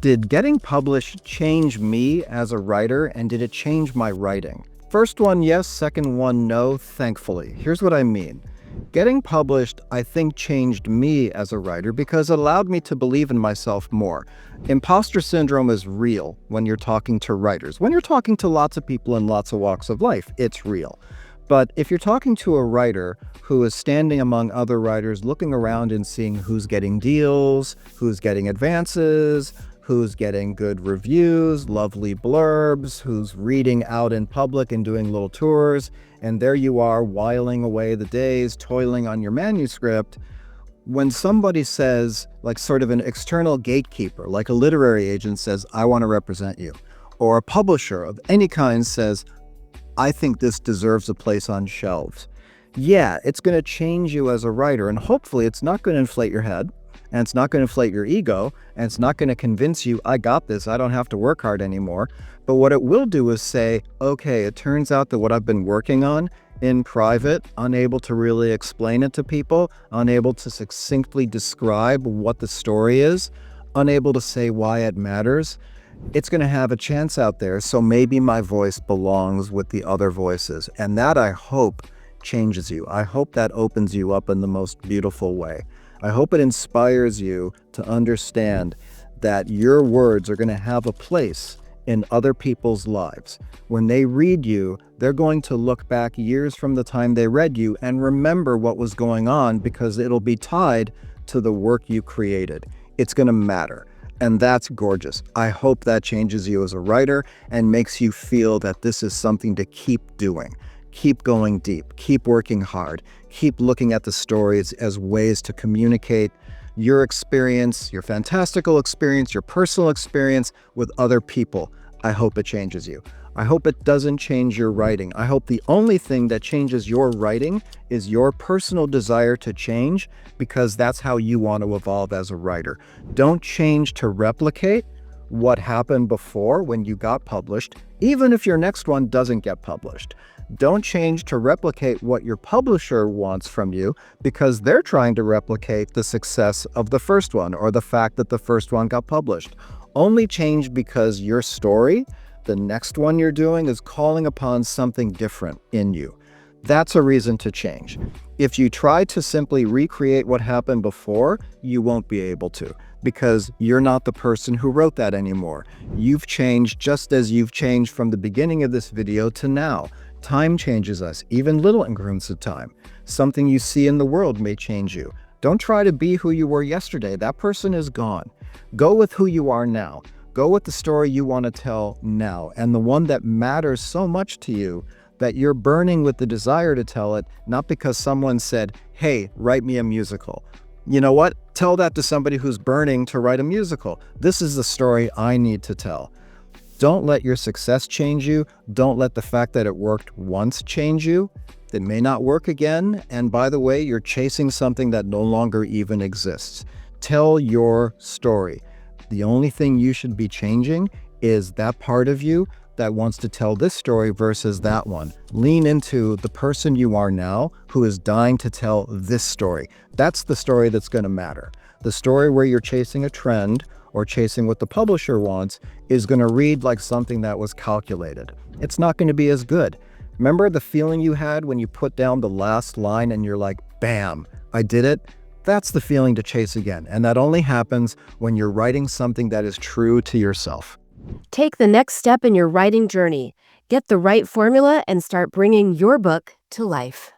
Did getting published change me as a writer, and did it change my writing? First one, yes. Second one, no, thankfully. Here's what I mean. Getting published, I think, changed me as a writer because it allowed me to believe in myself more. Imposter syndrome is real when you're talking to writers. When you're talking to lots of people in lots of walks of life, it's real. But if you're talking to a writer who is standing among other writers, looking around and seeing who's getting deals, who's getting advances, who's getting good reviews, lovely blurbs, who's reading out in public and doing little tours, and there you are whiling away the days, toiling on your manuscript. When somebody says, like sort of an external gatekeeper, like a literary agent says, I want to represent you, or a publisher of any kind says, I think this deserves a place on shelves. Yeah, it's going to change you as a writer, and hopefully it's not going to inflate your head, and it's not going to inflate your ego, and it's not going to convince you, I got this, I don't have to work hard anymore. But what it will do is say, okay, it turns out that what I've been working on in private, unable to really explain it to people, unable to succinctly describe what the story is, unable to say why it matters, it's going to have a chance out there, so maybe my voice belongs with the other voices. And that, I hope, changes you. I hope that opens you up in the most beautiful way. I hope it inspires you to understand that your words are going to have a place in other people's lives. When they read you, they're going to look back years from the time they read you and remember what was going on because it'll be tied to the work you created. It's going to matter. And that's gorgeous. I hope that changes you as a writer and makes you feel that this is something to keep doing. Keep going deep, keep working hard, keep looking at the stories as ways to communicate your experience, your fantastical experience, your personal experience with other people. I hope it changes you. I hope it doesn't change your writing. I hope the only thing that changes your writing is your personal desire to change, because that's how you want to evolve as a writer. Don't change to replicate what happened before when you got published, even if your next one doesn't get published. Don't change to replicate what your publisher wants from you because they're trying to replicate the success of the first one or the fact that the first one got published. Only change because your story, the next one you're doing, is calling upon something different in you. That's a reason to change. If you try to simply recreate what happened before, you won't be able to, because you're not the person who wrote that anymore. You've changed just as you've changed from the beginning of this video to now. Time changes us, even little increments of time. Something you see in the world may change you. Don't try to be who you were yesterday. That person is gone. Go with who you are now. Go with the story you want to tell now, and the one that matters so much to you that you're burning with the desire to tell it, not because someone said, hey, write me a musical. You know what? Tell that to somebody who's burning to write a musical. This is the story I need to tell. Don't let your success change you. Don't let the fact that it worked once change you. It may not work again. And by the way, you're chasing something that no longer even exists. Tell your story. The only thing you should be changing is that part of you that wants to tell this story versus that one. Lean into the person you are now who is dying to tell this story. That's the story that's going to matter. The story where you're chasing a trend or chasing what the publisher wants is going to read like something that was calculated. It's not going to be as good. Remember the feeling you had when you put down the last line and you're like, bam, I did it? That's the feeling to chase again. And that only happens when you're writing something that is true to yourself. Take the next step in your writing journey. Get the right formula and start bringing your book to life.